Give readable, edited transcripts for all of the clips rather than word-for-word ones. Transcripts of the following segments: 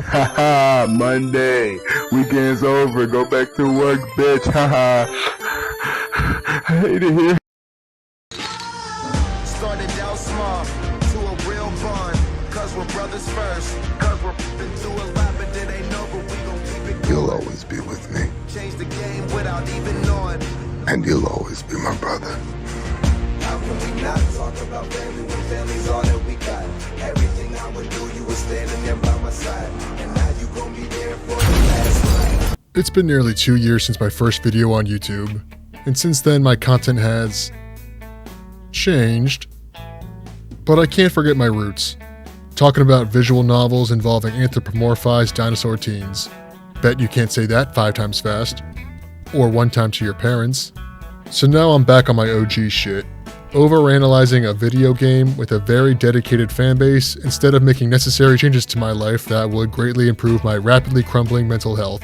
Haha, Monday. Weekend's over. Go back to work, bitch. Haha. I hate it here. Started out small to a real bond. Cause we're brothers first. Cause we're been through a lot, but it ain't over. We gon' keep it going. You'll always be with me. Change the game without even knowing. And you'll always be my brother. How can we not talk about family when family's all that we got? Everything I would do, you were standing there by my side. And now you gon' be there for the last ride. It's been nearly 2 years since my first video on YouTube, and since then my content has changed, but I can't forget my roots. Talking about visual novels involving anthropomorphized dinosaur teens. Bet you can't say that 5 times fast. Or 1 time to your parents. So now I'm back on my OG shit. Overanalyzing a video game with a very dedicated fanbase instead of making necessary changes to my life that would greatly improve my rapidly crumbling mental health.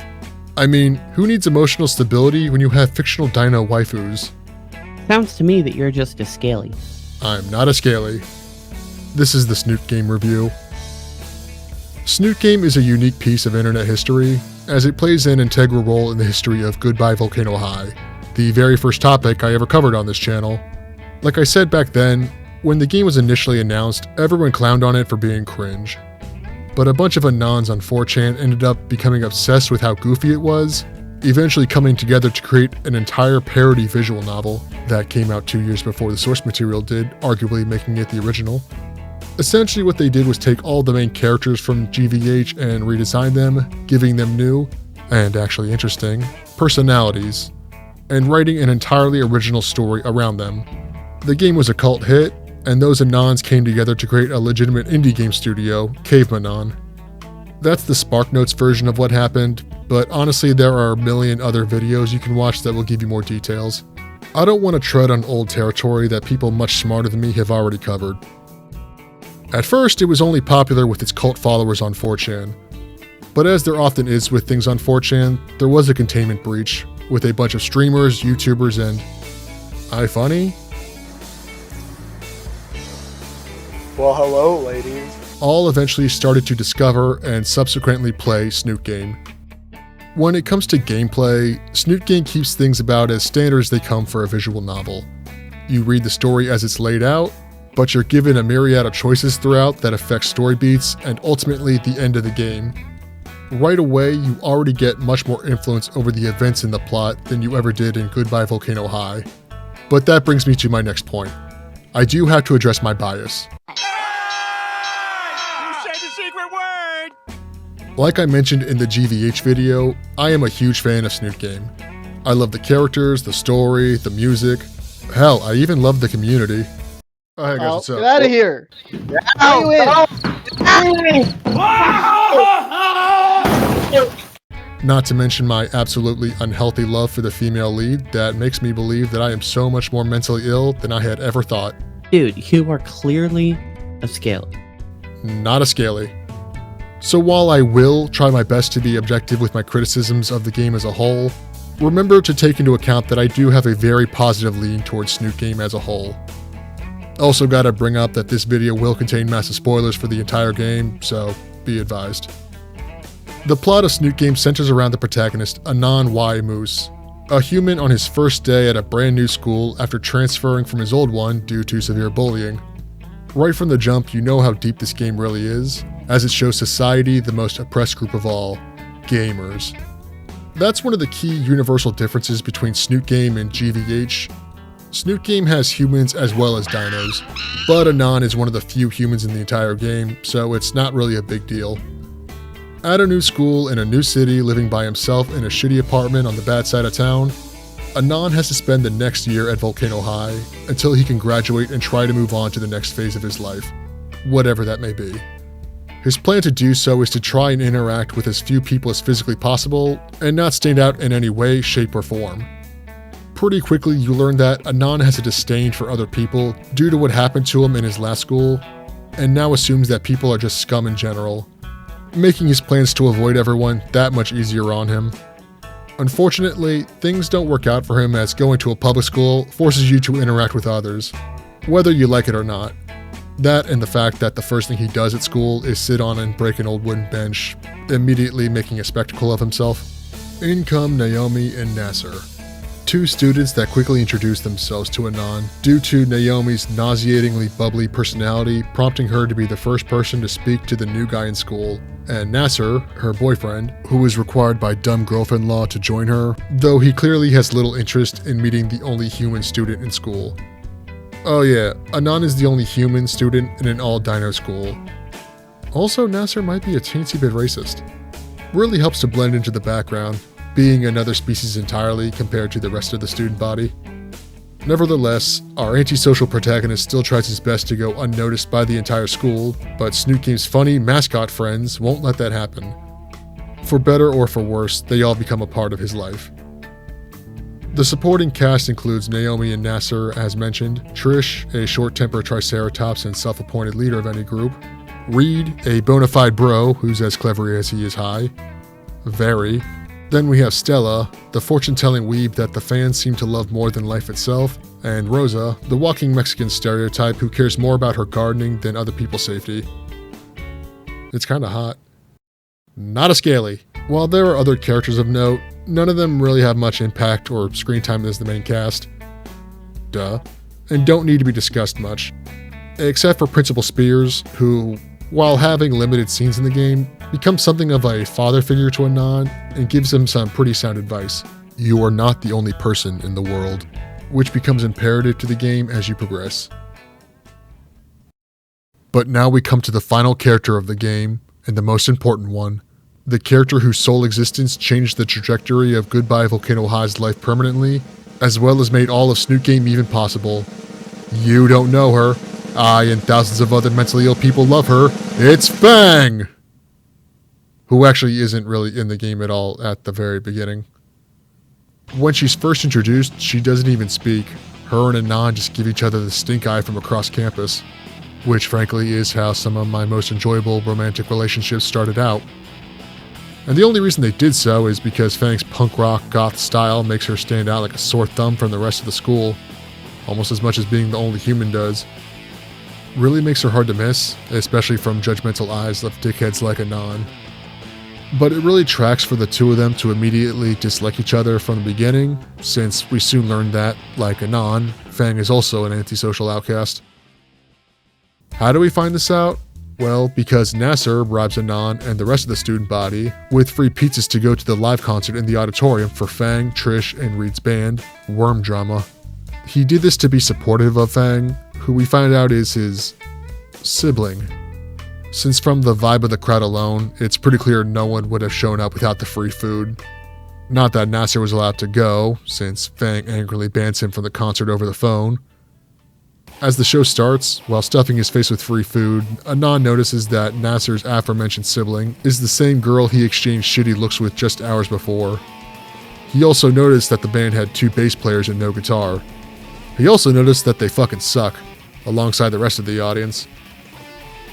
I mean, who needs emotional stability when you have fictional dino waifus? Sounds to me that you're just a scaly. I'm not a scaly. This is the Snoot Game review. Snoot Game is a unique piece of internet history, as it plays an integral role in the history of Goodbye Volcano High, the very first topic I ever covered on this channel. Like I said back then, when the game was initially announced, everyone clowned on it for being cringe. But a bunch of Anons on 4chan ended up becoming obsessed with how goofy it was, eventually coming together to create an entire parody visual novel that came out 2 years before the source material did, arguably making it the original. Essentially what they did was take all the main characters from GVH and redesign them, giving them new, and actually interesting, personalities, and writing an entirely original story around them. The game was a cult hit, and those Anons came together to create a legitimate indie game studio, Cavemanon. That's the SparkNotes version of what happened, but honestly there are a million other videos you can watch that will give you more details. I don't want to tread on old territory that people much smarter than me have already covered. At first, it was only popular with its cult followers on 4chan. But as there often is with things on 4chan, there was a containment breach, with a bunch of streamers, YouTubers, and iFunny? Well, hello, ladies. All eventually started to discover and subsequently play Snoot Game. When it comes to gameplay, Snoot Game keeps things about as standard as they come for a visual novel. You read the story as it's laid out, but you're given a myriad of choices throughout that affect story beats and ultimately the end of the game. Right away, you already get much more influence over the events in the plot than you ever did in Goodbye Volcano High. But that brings me to my next point. I do have to address my bias. Like I mentioned in the GVH video, I am a huge fan of Snoot Game. I love the characters, the story, the music. Hell, I even love the community. Oh, hey guys, what's up? Get out of here! How you in? Not to mention my absolutely unhealthy love for the female lead that makes me believe that I am so much more mentally ill than I had ever thought. Dude, you are clearly a scaly. Not a scaly. So while I will try my best to be objective with my criticisms of the game as a whole, remember to take into account that I do have a very positive lean towards Snoot Game as a whole. Also gotta bring up that this video will contain massive spoilers for the entire game, so be advised. The plot of Snoot Game centers around the protagonist, Anon Y. Moose, a human on his first day at a brand new school after transferring from his old one due to severe bullying. Right from the jump, you know how deep this game really is, as it shows society the most oppressed group of all, gamers. That's one of the key universal differences between Snoot Game and GVH. Snoot Game has humans as well as dinos, but Anon is one of the few humans in the entire game, so it's not really a big deal. At a new school in a new city, living by himself in a shitty apartment on the bad side of town, Anon has to spend the next year at Volcano High until he can graduate and try to move on to the next phase of his life, whatever that may be. His plan to do so is to try and interact with as few people as physically possible and not stand out in any way, shape, or form. Pretty quickly you learn that Anon has a disdain for other people due to what happened to him in his last school, and now assumes that people are just scum in general, making his plans to avoid everyone that much easier on him. Unfortunately, things don't work out for him as going to a public school forces you to interact with others, whether you like it or not. That and the fact that the first thing he does at school is sit on and break an old wooden bench, immediately making a spectacle of himself. In come Naomi and Nasser, two students that quickly introduce themselves to Anon due to Naomi's nauseatingly bubbly personality prompting her to be the first person to speak to the new guy in school, and Nasser, her boyfriend, who is required by dumb girlfriend law to join her, though he clearly has little interest in meeting the only human student in school. Oh yeah, Anon is the only human student in an all-dino school. Also, Nasser might be a teensy bit racist. Really helps to blend into the background, being another species entirely compared to the rest of the student body. Nevertheless, our antisocial protagonist still tries his best to go unnoticed by the entire school, but Snoot Game's funny mascot friends won't let that happen. For better or for worse, they all become a part of his life. The supporting cast includes Naomi and Nasser, as mentioned, Trish, a short-tempered triceratops and self-appointed leader of any group, Reed, a bona fide bro who's as clever as he is high, Very. Then we have Stella, the fortune-telling weeb that the fans seem to love more than life itself, and Rosa, the walking Mexican stereotype who cares more about her gardening than other people's safety. It's kinda hot. Not a scaly. While there are other characters of note, none of them really have much impact or screen time as the main cast. Duh. And don't need to be discussed much. Except for Principal Spears, who, while having limited scenes in the game, becomes something of a father figure to Anon and gives him some pretty sound advice. You are not the only person in the world, which becomes imperative to the game as you progress. But now we come to the final character of the game, and the most important one. The character whose sole existence changed the trajectory of Goodbye Volcano High's life permanently, as well as made all of Snoot Game even possible. You don't know her. I and thousands of other mentally ill people love her. It's Fang! Who actually isn't really in the game at all at the very beginning. When she's first introduced, she doesn't even speak. Her and Anon just give each other the stink eye from across campus, which frankly is how some of my most enjoyable romantic relationships started out. And the only reason they did so is because Fang's punk rock goth style makes her stand out like a sore thumb from the rest of the school, almost as much as being the only human does. Really makes her hard to miss, especially from judgmental eyes of dickheads like Anon. But it really tracks for the two of them to immediately dislike each other from the beginning, since we soon learned that, like Anon, Fang is also an antisocial outcast. How do we find this out? Well, because Nasser bribes Anon and the rest of the student body with free pizzas to go to the live concert in the auditorium for Fang, Trish, and Reed's band, Worm Drama. He did this to be supportive of Fang, who we find out is his sibling. Since from the vibe of the crowd alone, it's pretty clear no one would have shown up without the free food. Not that Nasser was allowed to go, since Fang angrily bans him from the concert over the phone. As the show starts, while stuffing his face with free food, Anon notices that Nasser's aforementioned sibling is the same girl he exchanged shitty looks with just hours before. He also noticed that the band had 2 bass players and no guitar. He also noticed that they fucking suck, alongside the rest of the audience.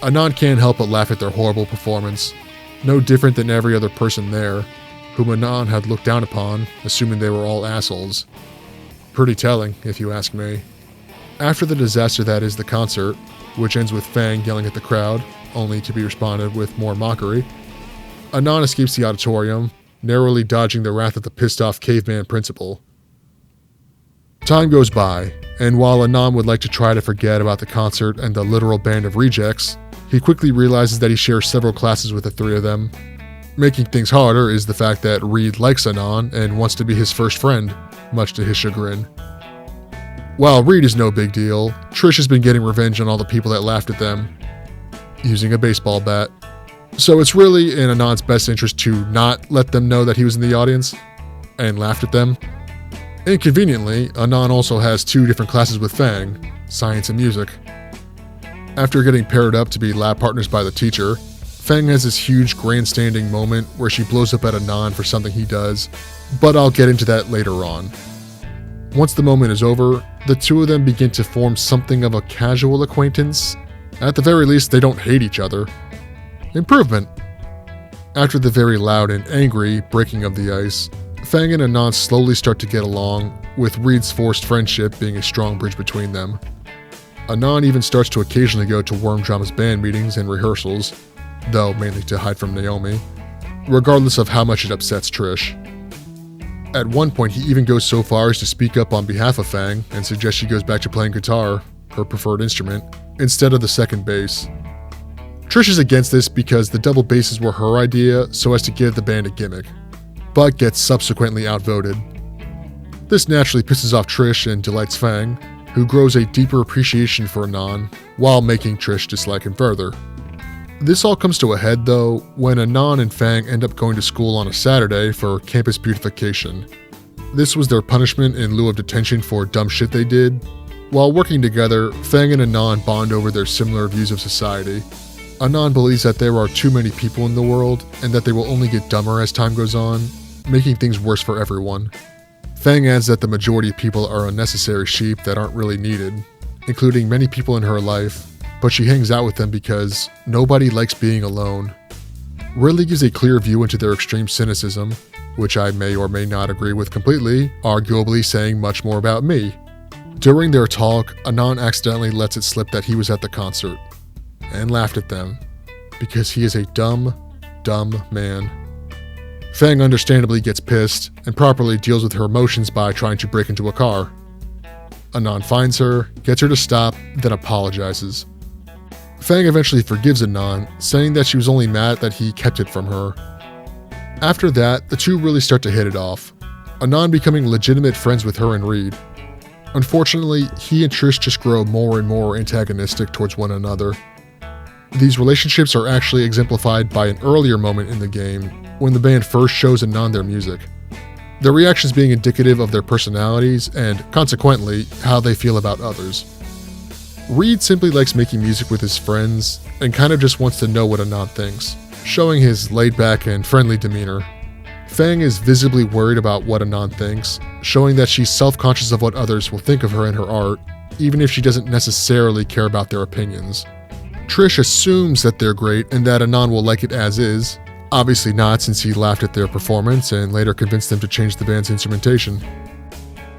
Anon can't help but laugh at their horrible performance, no different than every other person there, whom Anon had looked down upon, assuming they were all assholes. Pretty telling, if you ask me. After the disaster that is the concert, which ends with Fang yelling at the crowd, only to be responded with more mockery, Anon escapes the auditorium, narrowly dodging the wrath of the pissed-off caveman principal. Time goes by, and while Anon would like to try to forget about the concert and the literal band of rejects, he quickly realizes that he shares several classes with the 3 of them. Making things harder is the fact that Reed likes Anon and wants to be his first friend, much to his chagrin. While Reed is no big deal, Trish has been getting revenge on all the people that laughed at them, using a baseball bat. So it's really in Anon's best interest to not let them know that he was in the audience, and laughed at them. Inconveniently, Anon also has 2 different classes with Fang, science and music. After getting paired up to be lab partners by the teacher, Fang has this huge grandstanding moment where she blows up at Anon for something he does, but I'll get into that later on. Once the moment is over, the 2 of them begin to form something of a casual acquaintance. At the very least, they don't hate each other. Improvement. After the very loud and angry breaking of the ice, Fang and Anon slowly start to get along, with Reed's forced friendship being a strong bridge between them. Anon even starts to occasionally go to Worm Drama's band meetings and rehearsals, though mainly to hide from Naomi, regardless of how much it upsets Trish. At one point, he even goes so far as to speak up on behalf of Fang and suggest she goes back to playing guitar, her preferred instrument, instead of the second bass. Trish is against this because the double basses were her idea so as to give the band a gimmick, but gets subsequently outvoted. This naturally pisses off Trish and delights Fang, who grows a deeper appreciation for Anon while making Trish dislike him further. This all comes to a head though when Anon and Fang end up going to school on a Saturday for campus beautification. This was their punishment in lieu of detention for dumb shit they did. While working together, Fang and Anon bond over their similar views of society. Anon believes that there are too many people in the world and that they will only get dumber as time goes on, making things worse for everyone. Fang adds that the majority of people are unnecessary sheep that aren't really needed, including many people in her life, but she hangs out with them because nobody likes being alone. Really gives a clear view into their extreme cynicism, which I may or may not agree with completely, arguably saying much more about me. During their talk, Anon accidentally lets it slip that he was at the concert, and laughed at them, because he is a dumb, dumb man. Fang understandably gets pissed, and properly deals with her emotions by trying to break into a car. Anon finds her, gets her to stop, then apologizes. Fang eventually forgives Anon, saying that she was only mad that he kept it from her. After that, the two really start to hit it off, Anon becoming legitimate friends with her and Reed. Unfortunately, he and Trish just grow more and more antagonistic towards one another. These relationships are actually exemplified by an earlier moment in the game, when the band first shows Anon their music. Their reactions being indicative of their personalities and, consequently, how they feel about others. Reed simply likes making music with his friends and kind of just wants to know what Anon thinks, showing his laid-back and friendly demeanor. Fang is visibly worried about what Anon thinks, showing that she's self-conscious of what others will think of her and her art, even if she doesn't necessarily care about their opinions. Trish assumes that they're great and that Anon will like it as is, obviously not since he laughed at their performance and later convinced them to change the band's instrumentation.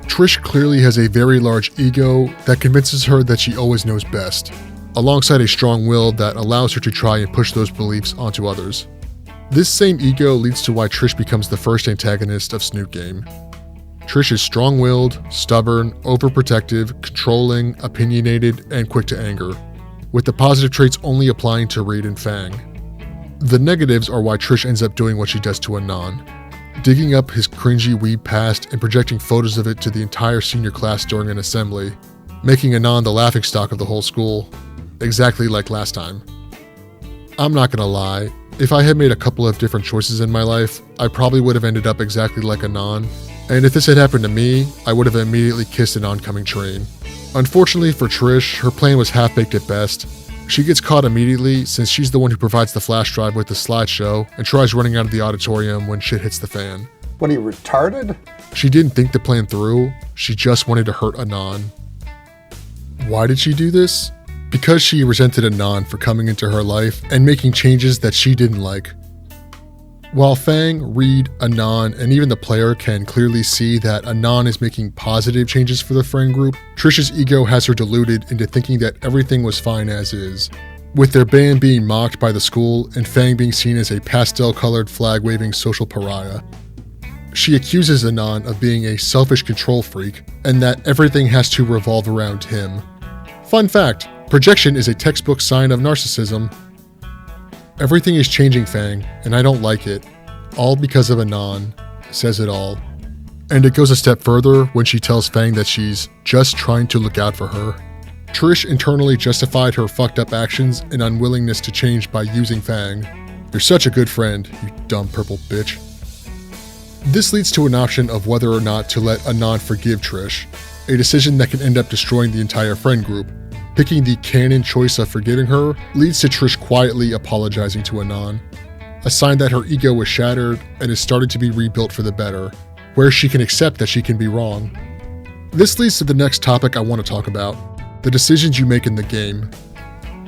Trish clearly has a very large ego that convinces her that she always knows best, alongside a strong will that allows her to try and push those beliefs onto others. This same ego leads to why Trish becomes the first antagonist of Snoot Game. Trish is strong-willed, stubborn, overprotective, controlling, opinionated, and quick to anger, with the positive traits only applying to Reed and Fang. The negatives are why Trish ends up doing what she does to Anon, digging up his cringy weeb past and projecting photos of it to the entire senior class during an assembly, making Anon the laughingstock of the whole school, exactly like last time. I'm not gonna lie, if I had made a couple of different choices in my life, I probably would have ended up exactly like Anon, and if this had happened to me, I would have immediately kissed an oncoming train. Unfortunately for Trish, her plan was half-baked at best. She gets caught immediately since she's the one who provides the flash drive with the slideshow and tries running out of the auditorium when shit hits the fan. What, are you retarded? She didn't think the plan through, she just wanted to hurt Anon. Why did she do this? Because she resented Anon for coming into her life and making changes that she didn't like. While Fang, Reed, Anon, and even the player can clearly see that Anon is making positive changes for the friend group, Trish's ego has her deluded into thinking that everything was fine as is, with their band being mocked by the school and Fang being seen as a pastel-colored flag-waving social pariah. She accuses Anon of being a selfish control freak and that everything has to revolve around him. Fun fact, projection is a textbook sign of narcissism. Everything is changing, Fang, and I don't like it. All because of Anon. Says it all. And it goes a step further when she tells Fang that she's just trying to look out for her. Trish internally justified her fucked up actions and unwillingness to change by using Fang. You're such a good friend, you dumb purple bitch. This leads to an option of whether or not to let Anon forgive Trish, a decision that can end up destroying the entire friend group. Picking the canon choice of forgiving her leads to Trish quietly apologizing to Anon, a sign that her ego was shattered and is starting to be rebuilt for the better, where she can accept that she can be wrong. This leads to the next topic I want to talk about, the decisions you make in the game.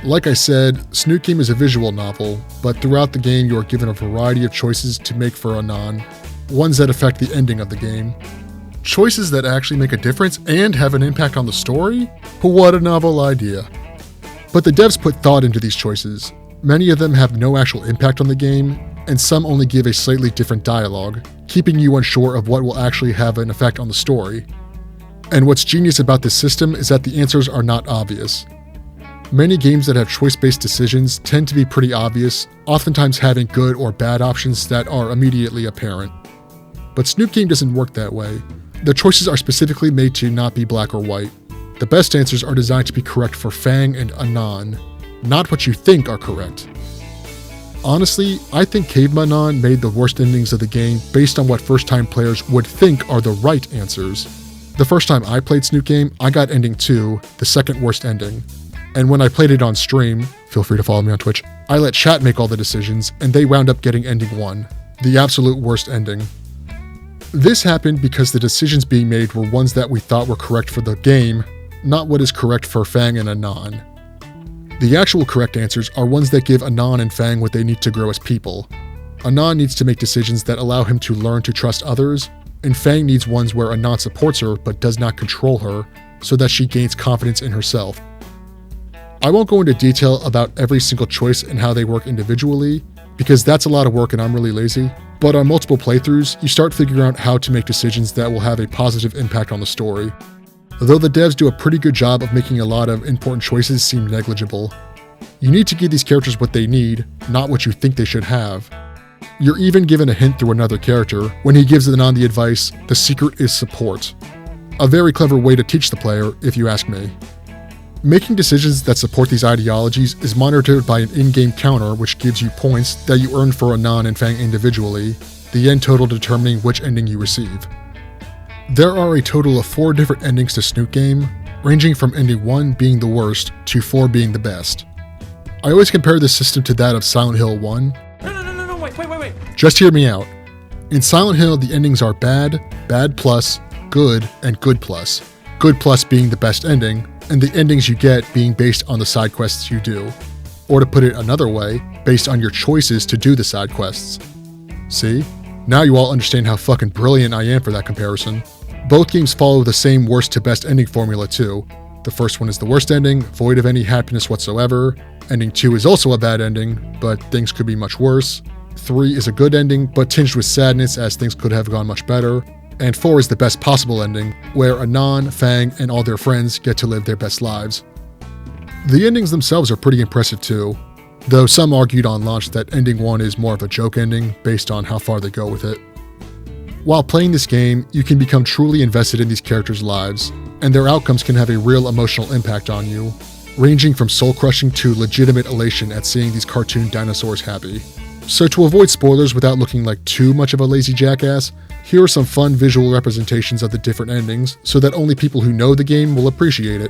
Like I said, Snoot Game is a visual novel, but throughout the game you are given a variety of choices to make for Anon, ones that affect the ending of the game. Choices that actually make a difference and have an impact on the story? What a novel idea. But the devs put thought into these choices. Many of them have no actual impact on the game, and some only give a slightly different dialogue, keeping you unsure of what will actually have an effect on the story. And what's genius about this system is that the answers are not obvious. Many games that have choice-based decisions tend to be pretty obvious, oftentimes having good or bad options that are immediately apparent. But Snoot Game doesn't work that way. The choices are specifically made to not be black or white. The best answers are designed to be correct for Fang and Anon, not what you think are correct. Honestly, I think Caveman Anon made the worst endings of the game based on what first-time players would think are the right answers. The first time I played Snoot Game, I got ending 2, the second worst ending. And when I played it on stream, feel free to follow me on Twitch, I let chat make all the decisions, and they wound up getting ending 1, the absolute worst ending. This happened because the decisions being made were ones that we thought were correct for the game, not what is correct for Fang and Anon. The actual correct answers are ones that give Anon and Fang what they need to grow as people. Anon needs to make decisions that allow him to learn to trust others, and Fang needs ones where Anon supports her but does not control her, so that she gains confidence in herself. I won't go into detail about every single choice and how they work individually, because that's a lot of work and I'm really lazy, but on multiple playthroughs, you start figuring out how to make decisions that will have a positive impact on the story. Though the devs do a pretty good job of making a lot of important choices seem negligible. You need to give these characters what they need, not what you think they should have. You're even given a hint through another character when he gives Anon the advice, "The secret is support." A very clever way to teach the player, if you ask me. Making decisions that support these ideologies is monitored by an in-game counter which gives you points that you earn for Anon and Fang individually, the end total determining which ending you receive. There are a total of 4 different endings to Snoot Game, ranging from ending 1 being the worst to 4 being the best. I always compare this system to that of Silent Hill 1. No, wait. Just hear me out. In Silent Hill, the endings are bad, bad plus, good, and good plus. Good plus being the best ending, and the endings you get being based on the side quests you do. Or to put it another way, based on your choices to do the side quests. See? Now you all understand how fucking brilliant I am for that comparison. Both games follow the same worst to best ending formula too. The first one is the worst ending, void of any happiness whatsoever. Ending 2 is also a bad ending, but things could be much worse. 3 is a good ending, but tinged with sadness as things could have gone much better. And 4 is the best possible ending, where Anon, Fang, and all their friends get to live their best lives. The endings themselves are pretty impressive too, though some argued on launch that ending 1 is more of a joke ending based on how far they go with it. While playing this game, you can become truly invested in these characters' lives, and their outcomes can have a real emotional impact on you, ranging from soul-crushing to legitimate elation at seeing these cartoon dinosaurs happy. So to avoid spoilers without looking like too much of a lazy jackass, here are some fun visual representations of the different endings so that only people who know the game will appreciate it.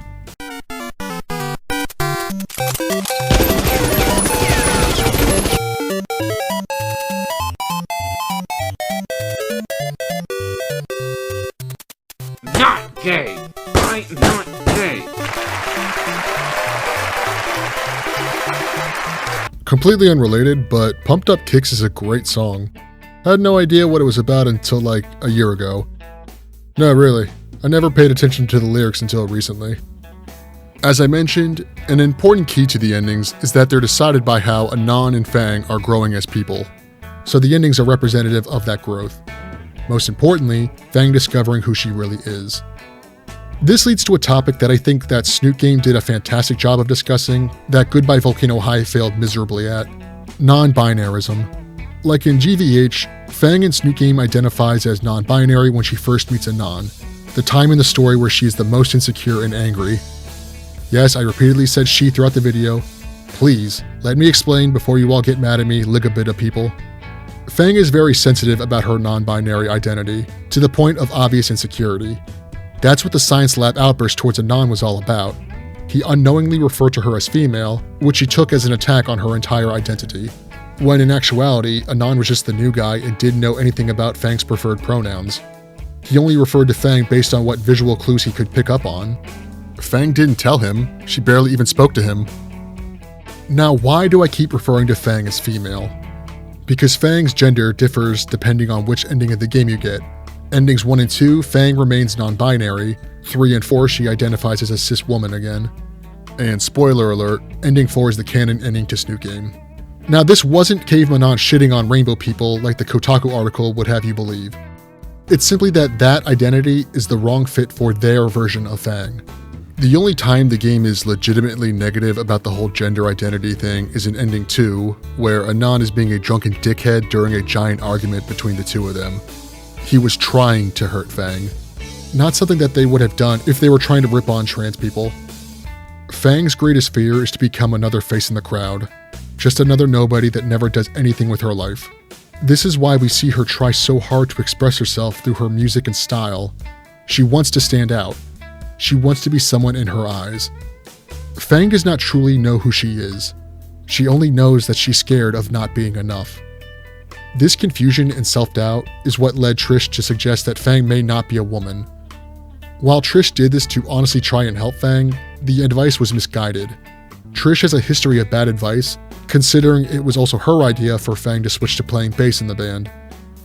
Not gay. I'm not gay. Completely unrelated, but Pumped Up Kicks is a great song. I had no idea what it was about until like a year ago. No, really, I never paid attention to the lyrics until recently. As I mentioned, an important key to the endings is that they're decided by how Anon and Fang are growing as people. So the endings are representative of that growth. Most importantly, Fang discovering who she really is. This leads to a topic that I think that Snoot Game did a fantastic job of discussing, that Goodbye Volcano High failed miserably at: non-binarism. Like in GVH, Fang in Snoot Game identifies as non-binary when she first meets Anon, the time in the story where she is the most insecure and angry. Yes, I repeatedly said she throughout the video. Please, let me explain before you all get mad at me, ligabita people. Fang is very sensitive about her non-binary identity, to the point of obvious insecurity. That's what the science lab outburst towards Anon was all about. He unknowingly referred to her as female, which he took as an attack on her entire identity, when in actuality, Anon was just the new guy and didn't know anything about Fang's preferred pronouns. He only referred to Fang based on what visual clues he could pick up on. Fang didn't tell him, she barely even spoke to him. Now, why do I keep referring to Fang as female? Because Fang's gender differs depending on which ending of the game you get. Endings 1 and 2, Fang remains non-binary. 3 and 4, she identifies as a cis woman again. And spoiler alert, ending 4 is the canon ending to Snoot Game. Now this wasn't Cave Manon shitting on rainbow people like the Kotaku article would have you believe. It's simply that that identity is the wrong fit for their version of Fang. The only time the game is legitimately negative about the whole gender identity thing is in ending 2, where Anon is being a drunken dickhead during a giant argument between the two of them. He was trying to hurt Fang. Not something that they would have done if they were trying to rip on trans people. Fang's greatest fear is to become another face in the crowd. Just another nobody that never does anything with her life. This is why we see her try so hard to express herself through her music and style. She wants to stand out. She wants to be someone in her eyes. Fang does not truly know who she is. She only knows that she's scared of not being enough. This confusion and self-doubt is what led Trish to suggest that Fang may not be a woman. While Trish did this to honestly try and help Fang, the advice was misguided. Trish has a history of bad advice, considering it was also her idea for Fang to switch to playing bass in the band.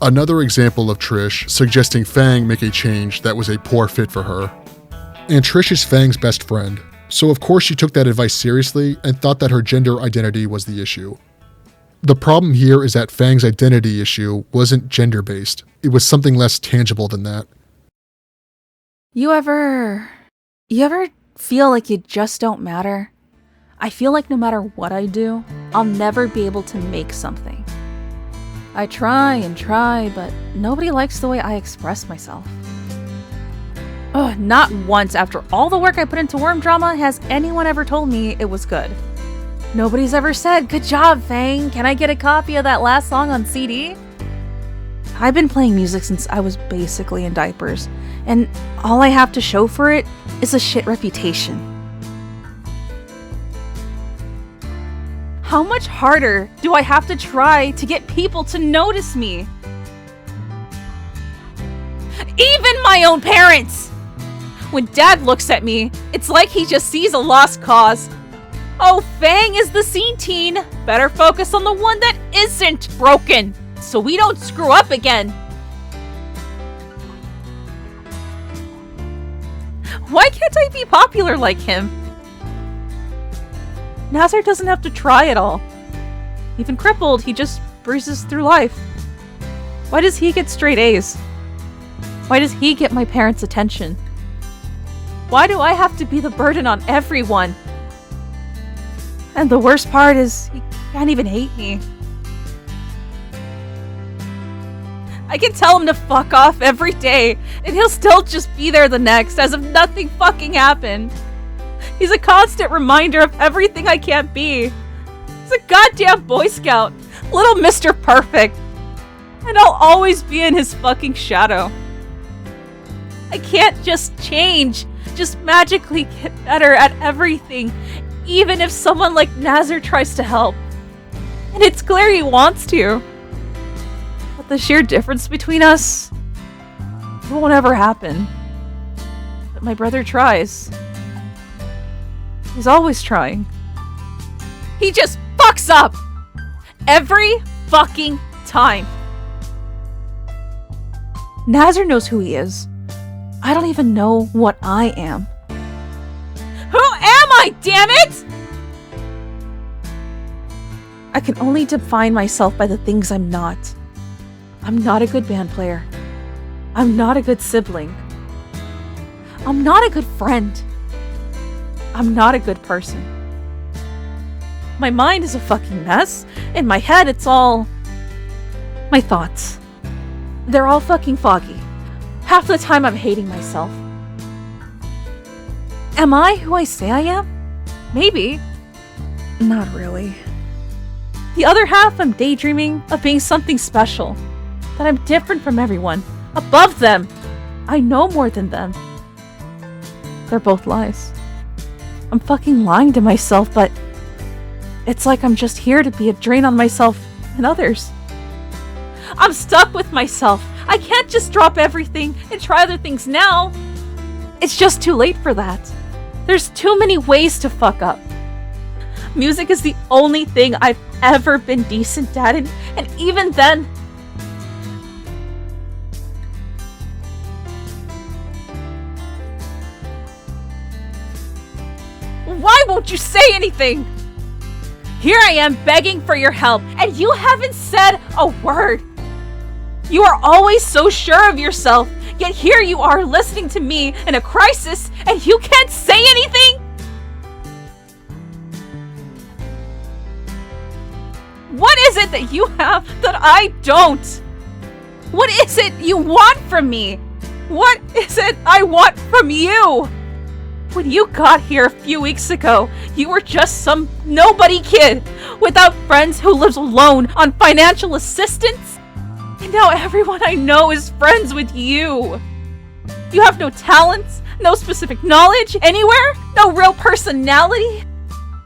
Another example of Trish suggesting Fang make a change that was a poor fit for her. And Trish is Fang's best friend, so of course she took that advice seriously and thought that her gender identity was the issue. The problem here is that Fang's identity issue wasn't gender-based, it was something less tangible than that. You ever feel like you just don't matter? I feel like no matter what I do, I'll never be able to make something. I try and try, but nobody likes the way I express myself. Ugh, not once after all the work I put into Worm Drama has anyone ever told me it was good. Nobody's ever said, "Good job, Fang, can I get a copy of that last song on CD?" I've been playing music since I was basically in diapers, and all I have to show for it is a shit reputation. How much harder do I have to try to get people to notice me? Even my own parents! When Dad looks at me, it's like he just sees a lost cause. Oh, Fang is the scene teen. Better focus on the one that isn't broken, so we don't screw up again. Why can't I be popular like him? Nazar doesn't have to try at all. Even crippled, he just breezes through life. Why does he get straight A's? Why does he get my parents' attention? Why do I have to be the burden on everyone? And the worst part is, he can't even hate me. I can tell him to fuck off every day, and he'll still just be there the next, as if nothing fucking happened. He's a constant reminder of everything I can't be. He's a goddamn Boy Scout, little Mr. Perfect. And I'll always be in his fucking shadow. I can't just change, just magically get better at everything, even if someone like Nazar tries to help. And it's clear he wants to. But the sheer difference between us, it won't ever happen. But my brother tries. He's always trying. He just fucks up! Every fucking time. Nazar knows who he is. I don't even know what I am. Who am I, damn it?! I can only define myself by the things I'm not. I'm not a good band player. I'm not a good sibling. I'm not a good friend. I'm not a good person. My mind is a fucking mess. In my head, it's all my thoughts. They're all fucking foggy. Half the time I'm hating myself. Am I who I say I am? Maybe. Not really. The other half, I'm daydreaming of being something special. That I'm different from everyone. Above them. I know more than them. They're both lies. I'm fucking lying to myself, but it's like I'm just here to be a drain on myself and others. I'm stuck with myself. I can't just drop everything and try other things now. It's just too late for that. There's too many ways to fuck up. Music is the only thing I've ever been decent at, and even then, Why won't you say anything? Here I am begging for your help, and you haven't said a word. You are always so sure of yourself, yet here you are listening to me in a crisis, and you can't say anything? What is it that you have that I don't? What is it you want from me? What is it I want from you? When you got here a few weeks ago, you were just some nobody kid without friends who lives alone on financial assistance. And now everyone I know is friends with you. You have no talents, no specific knowledge anywhere, no real personality.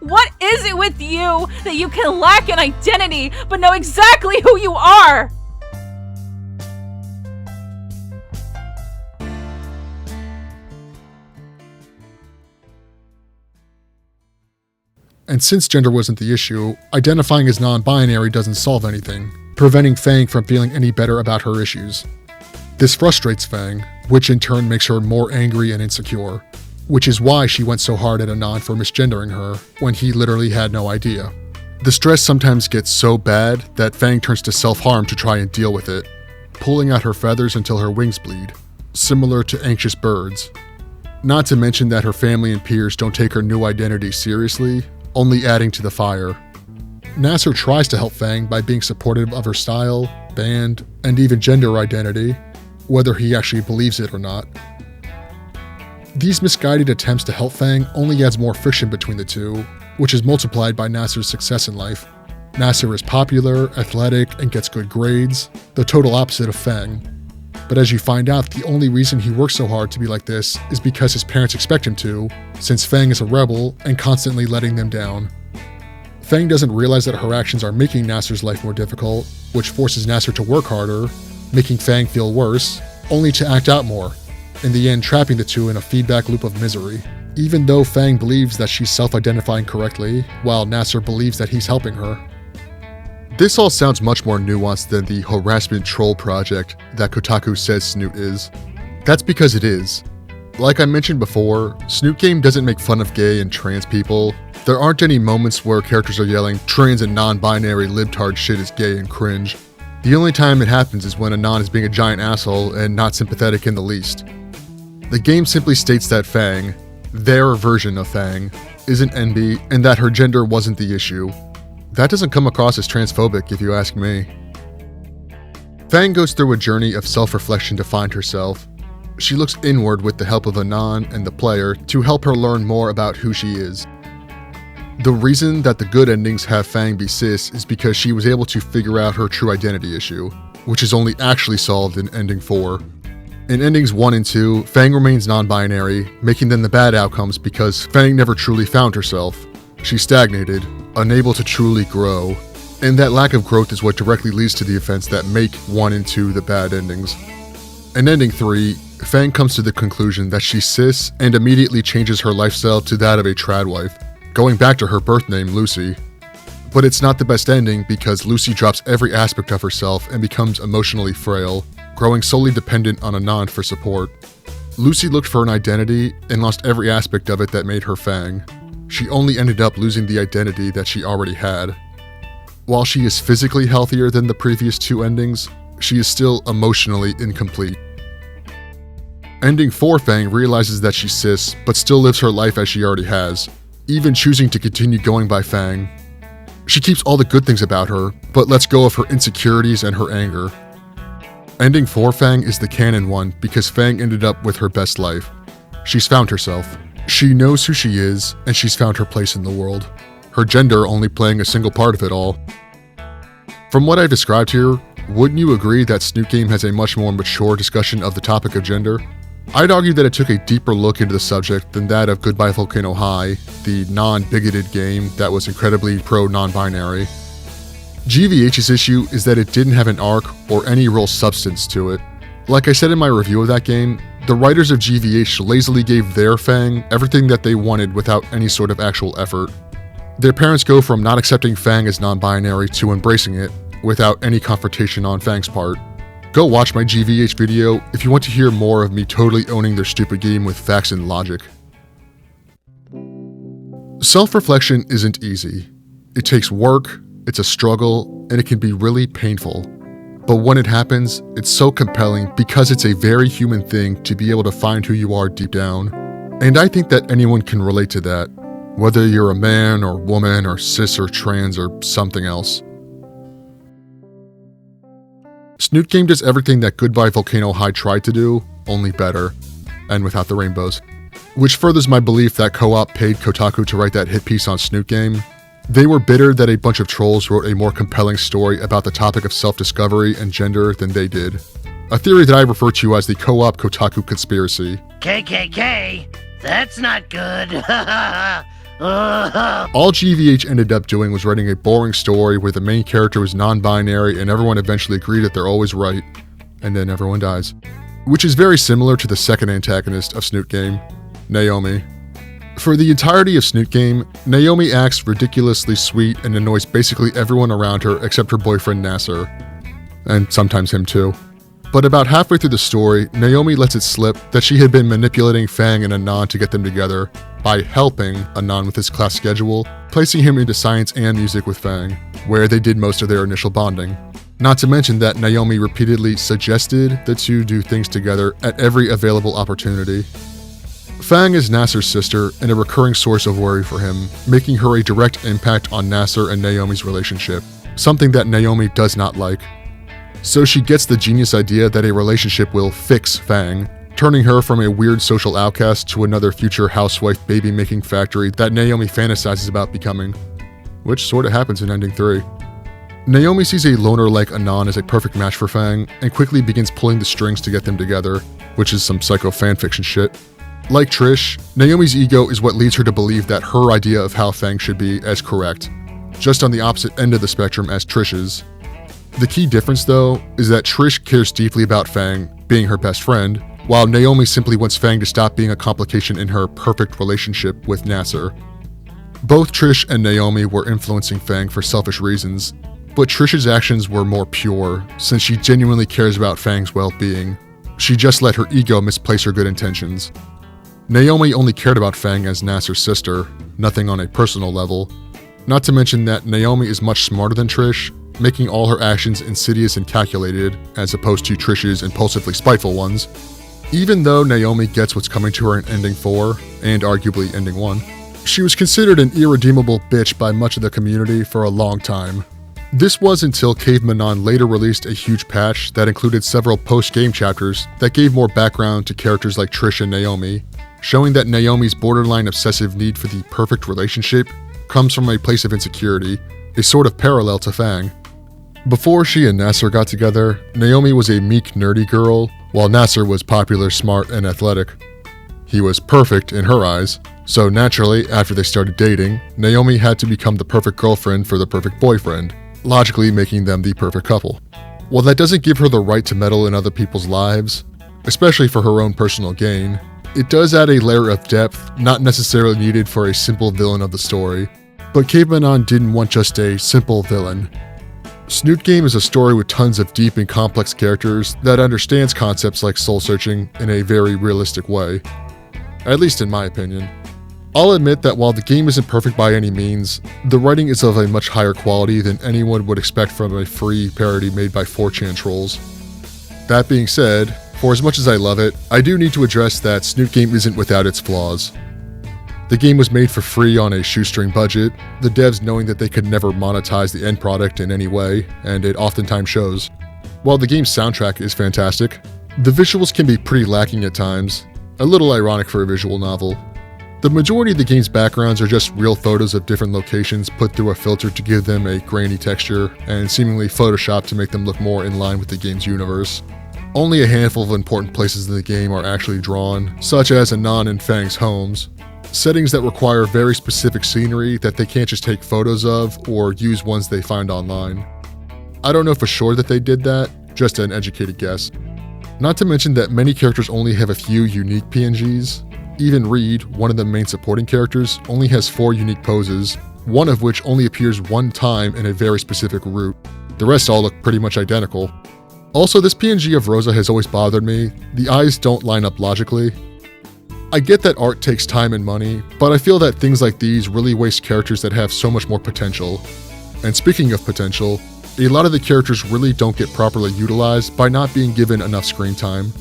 What is it with you that you can lack an identity but know exactly who you are? And since gender wasn't the issue, identifying as non-binary doesn't solve anything, preventing Fang from feeling any better about her issues. This frustrates Fang, which in turn makes her more angry and insecure, which is why she went so hard at Anon for misgendering her when he literally had no idea. The stress sometimes gets so bad that Fang turns to self-harm to try and deal with it, pulling out her feathers until her wings bleed, similar to anxious birds. Not to mention that her family and peers don't take her new identity seriously, only adding to the fire. Nasser tries to help Fang by being supportive of her style, band, and even gender identity, whether he actually believes it or not. These misguided attempts to help Fang only adds more friction between the two, which is multiplied by Nasser's success in life. Nasser is popular, athletic, and gets good grades, the total opposite of Fang. But as you find out, the only reason he works so hard to be like this is because his parents expect him to, since Fang is a rebel and constantly letting them down. Fang doesn't realize that her actions are making Nasser's life more difficult, which forces Nasser to work harder, making Fang feel worse, only to act out more, in the end trapping the two in a feedback loop of misery. Even though Fang believes that she's self-identifying correctly, while Nasser believes that he's helping her. This all sounds much more nuanced than the harassment troll project that Kotaku says Snoot is. That's because it is. Like I mentioned before, Snoot Game doesn't make fun of gay and trans people. There aren't any moments where characters are yelling trans and non-binary libtard shit is gay and cringe. The only time it happens is when Anon is being a giant asshole and not sympathetic in the least. The game simply states that Fang, their version of Fang, isn't NB and that her gender wasn't the issue. That doesn't come across as transphobic if you ask me. Fang goes through a journey of self-reflection to find herself. She looks inward with the help of Anon and the player to help her learn more about who she is. The reason that the good endings have Fang be cis is because she was able to figure out her true identity issue, which is only actually solved in Ending 4. In Endings 1 and 2, Fang remains non-binary, making them the bad outcomes because Fang never truly found herself. She stagnated, unable to truly grow, and that lack of growth is what directly leads to the events that make 1 and 2 the bad endings. In Ending 3, Fang comes to the conclusion that she's cis and immediately changes her lifestyle to that of a trad wife, going back to her birth name Lucy. But it's not the best ending because Lucy drops every aspect of herself and becomes emotionally frail, growing solely dependent on Anon for support. Lucy looked for an identity and lost every aspect of it that made her Fang. She only ended up losing the identity that she already had. While she is physically healthier than the previous two endings, she is still emotionally incomplete. Ending 4, Fang realizes that she's cis, but still lives her life as she already has, even choosing to continue going by Fang. She keeps all the good things about her, but lets go of her insecurities and her anger. Ending 4 Fang is the canon one because Fang ended up with her best life. She's found herself. She knows who she is, and she's found her place in the world, her gender only playing a single part of it all. From what I've described here, wouldn't you agree that Snoot Game has a much more mature discussion of the topic of gender? I'd argue that it took a deeper look into the subject than that of Goodbye Volcano High, the non-bigoted game that was incredibly pro-non-binary. GVH's issue is that it didn't have an arc or any real substance to it. Like I said in my review of that game, the writers of GVH lazily gave their Fang everything that they wanted without any sort of actual effort. Their parents go from not accepting Fang as non-binary to embracing it, without any confrontation on Fang's part. Go watch my GVH video if you want to hear more of me totally owning their stupid game with facts and logic. Self-reflection isn't easy. It takes work, it's a struggle, and it can be really painful. But when it happens, it's so compelling because it's a very human thing to be able to find who you are deep down. And I think that anyone can relate to that, whether you're a man or woman or cis or trans or something else. Snoot Game does everything that Goodbye Volcano High tried to do, only better, and without the rainbows. Which furthers my belief that Co-op paid Kotaku to write that hit piece on Snoot Game. They were bitter that a bunch of trolls wrote a more compelling story about the topic of self-discovery and gender than they did. A theory that I refer to as the Co-op Kotaku conspiracy. KKK? That's not good. All GVH ended up doing was writing a boring story where the main character was non-binary and everyone eventually agreed that they're always right, and then everyone dies. Which is very similar to the second antagonist of Snoot Game, Naomi. For the entirety of Snoot Game, Naomi acts ridiculously sweet and annoys basically everyone around her except her boyfriend Nasser. And sometimes him too. But about halfway through the story, Naomi lets it slip that she had been manipulating Fang and Anon to get them together by helping Anon with his class schedule, placing him into science and music with Fang, where they did most of their initial bonding. Not to mention that Naomi repeatedly suggested the two do things together at every available opportunity. Fang is Nasser's sister and a recurring source of worry for him, making her a direct impact on Nasser and Naomi's relationship, something that Naomi does not like. So she gets the genius idea that a relationship will fix Fang, turning her from a weird social outcast to another future housewife baby-making factory that Naomi fantasizes about becoming, which sorta happens in Ending 3. Naomi sees a loner like Anon as a perfect match for Fang, and quickly begins pulling the strings to get them together, which is some psycho fanfiction shit. Like Trish, Naomi's ego is what leads her to believe that her idea of how Fang should be as correct, just on the opposite end of the spectrum as Trish's. The key difference, though, is that Trish cares deeply about Fang being her best friend, while Naomi simply wants Fang to stop being a complication in her perfect relationship with Nasser. Both Trish and Naomi were influencing Fang for selfish reasons, but Trish's actions were more pure, since she genuinely cares about Fang's well-being. She just let her ego misplace her good intentions. Naomi only cared about Fang as Nasser's sister, nothing on a personal level. Not to mention that Naomi is much smarter than Trish, making all her actions insidious and calculated, as opposed to Trish's impulsively spiteful ones. Even though Naomi gets what's coming to her in Ending 4, and arguably Ending 1, she was considered an irredeemable bitch by much of the community for a long time. This was until Cavemanon later released a huge patch that included several post-game chapters that gave more background to characters like Trish and Naomi, showing that Naomi's borderline obsessive need for the perfect relationship comes from a place of insecurity, a sort of parallel to Fang. Before she and Nasser got together, Naomi was a meek, nerdy girl, while Nasser was popular, smart, and athletic. He was perfect in her eyes, so naturally, after they started dating, Naomi had to become the perfect girlfriend for the perfect boyfriend, logically making them the perfect couple. While that doesn't give her the right to meddle in other people's lives, especially for her own personal gain, it does add a layer of depth not necessarily needed for a simple villain of the story. But Cavemanon didn't want just a simple villain. Snoot Game is a story with tons of deep and complex characters that understands concepts like soul-searching in a very realistic way. At least in my opinion. I'll admit that while the game isn't perfect by any means, the writing is of a much higher quality than anyone would expect from a free parody made by 4chan trolls. That being said, for as much as I love it, I do need to address that Snoot Game isn't without its flaws. The game was made for free on a shoestring budget, the devs knowing that they could never monetize the end product in any way, and it oftentimes shows. While the game's soundtrack is fantastic, the visuals can be pretty lacking at times, a little ironic for a visual novel. The majority of the game's backgrounds are just real photos of different locations put through a filter to give them a grainy texture, and seemingly photoshopped to make them look more in line with the game's universe. Only a handful of important places in the game are actually drawn, such as Anon and Fang's homes, settings that require very specific scenery that they can't just take photos of or use ones they find online. I don't know for sure that they did that, just an educated guess. Not to mention that many characters only have a few unique PNGs. Even Reed, one of the main supporting characters, only has 4 unique poses, one of which only appears one time in a very specific route. The rest all look pretty much identical. Also, this PNG of Rosa has always bothered me. The eyes don't line up logically. I get that art takes time and money, but I feel that things like these really waste characters that have so much more potential. And speaking of potential, a lot of the characters really don't get properly utilized by not being given enough screen time.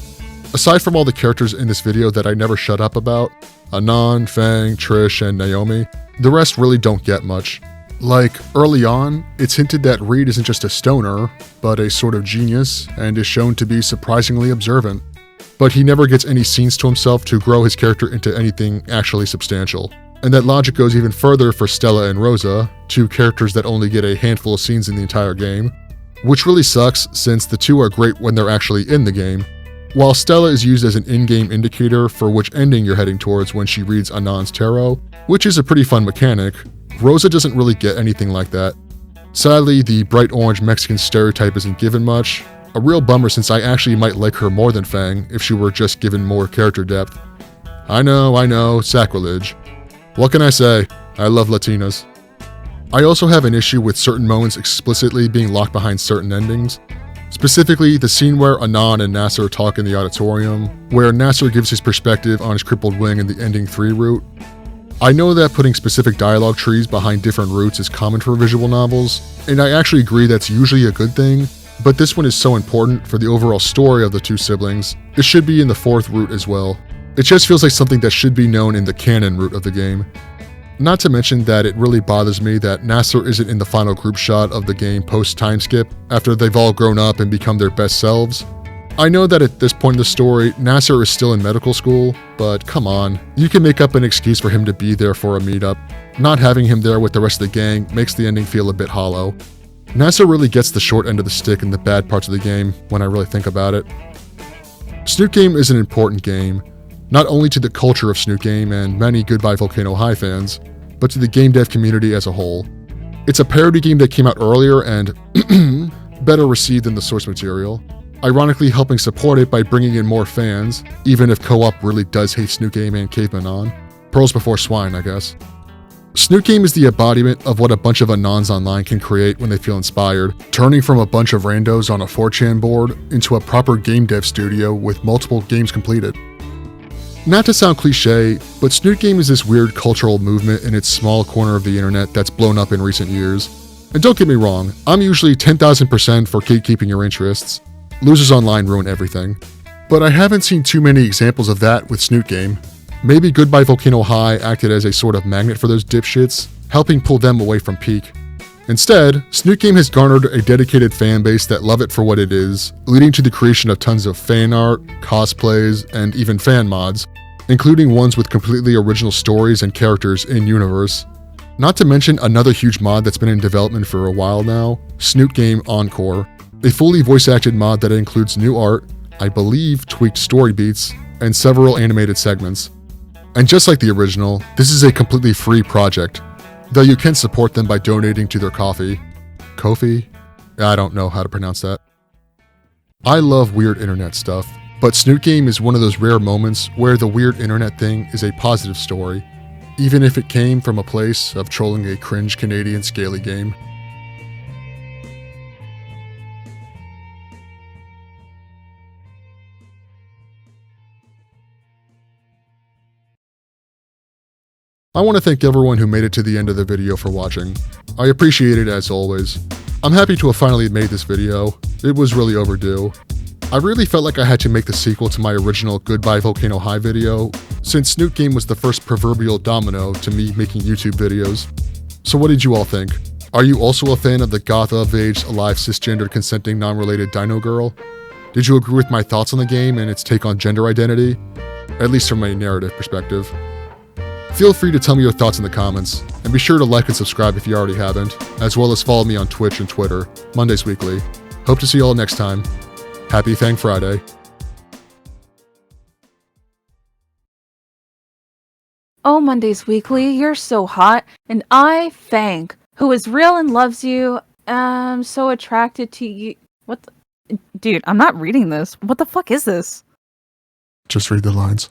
Aside from all the characters in this video that I never shut up about, Anon, Fang, Trish, and Naomi, the rest really don't get much. Like, early on, it's hinted that Reed isn't just a stoner, but a sort of genius, and is shown to be surprisingly observant. But he never gets any scenes to himself to grow his character into anything actually substantial. And that logic goes even further for Stella and Rosa, two characters that only get a handful of scenes in the entire game, which really sucks since the two are great when they're actually in the game. While Stella is used as an in-game indicator for which ending you're heading towards when she reads Anon's tarot, which is a pretty fun mechanic, Rosa doesn't really get anything like that. Sadly, the bright orange Mexican stereotype isn't given much, a real bummer since I actually might like her more than Fang if she were just given more character depth. I know, sacrilege. What can I say? I love Latinas. I also have an issue with certain moments explicitly being locked behind certain endings. Specifically, the scene where Anon and Nasser talk in the auditorium, where Nasser gives his perspective on his crippled wing in the ending 3 route. I know that putting specific dialogue trees behind different routes is common for visual novels, and I actually agree that's usually a good thing, but this one is so important for the overall story of the two siblings, it should be in the 4th route as well. It just feels like something that should be known in the canon route of the game. Not to mention that it really bothers me that Nasser isn't in the final group shot of the game post-time skip, after they've all grown up and become their best selves. I know that at this point in the story, Nasser is still in medical school, but come on, you can make up an excuse for him to be there for a meetup. Not having him there with the rest of the gang makes the ending feel a bit hollow. Nasser really gets the short end of the stick in the bad parts of the game, when I really think about it. Snoot Game is an important game, not only to the culture of Snoot Game and many Goodbye Volcano High fans, but to the game dev community as a whole. It's a parody game that came out earlier and better received than the source material, ironically helping support it by bringing in more fans, even if co-op really does hate Snoot Game and Caveman on. Pearls before swine, I guess. Snoot Game is the embodiment of what a bunch of Anons online can create when they feel inspired, turning from a bunch of randos on a 4chan board into a proper game dev studio with multiple games completed. Not to sound cliche, but Snoot Game is this weird cultural movement in its small corner of the internet that's blown up in recent years. And don't get me wrong, I'm usually 10,000% for gatekeeping your interests. Losers online ruin everything. But I haven't seen too many examples of that with Snoot Game. Maybe Goodbye Volcano High acted as a sort of magnet for those dipshits, helping pull them away from peak. Instead, Snoot Game has garnered a dedicated fan base that love it for what it is, leading to the creation of tons of fan art, cosplays, and even fan mods, including ones with completely original stories and characters in-universe. Not to mention another huge mod that's been in development for a while now, Snoot Game Encore, a fully voice-acted mod that includes new art, I believe tweaked story beats, and several animated segments. And just like the original, this is a completely free project, though you can support them by donating to their Ko-fi? I don't know how to pronounce that. I love weird internet stuff, but Snoot Game is one of those rare moments where the weird internet thing is a positive story, even if it came from a place of trolling a cringe Canadian scaly game. I want to thank everyone who made it to the end of the video for watching. I appreciate it as always. I'm happy to have finally made this video. It was really overdue. I really felt like I had to make the sequel to my original Goodbye Volcano High video, since Snoot Game was the first proverbial domino to me making YouTube videos. So what did you all think? Are you also a fan of the goth of-age, alive, cisgendered, consenting, non-related dino girl? Did you agree with my thoughts on the game and its take on gender identity? At least from a narrative perspective. Feel free to tell me your thoughts in the comments, and be sure to like and subscribe if you already haven't, as well as follow me on Twitch and Twitter, Mondays weekly. Hope to see you all next time. Happy Fang Friday. Oh, Mondays Weekly, you're so hot, and I, Fang, who is real and loves you, am so attracted to you. What the? Dude, I'm not reading this. What the fuck is this? Just read the lines.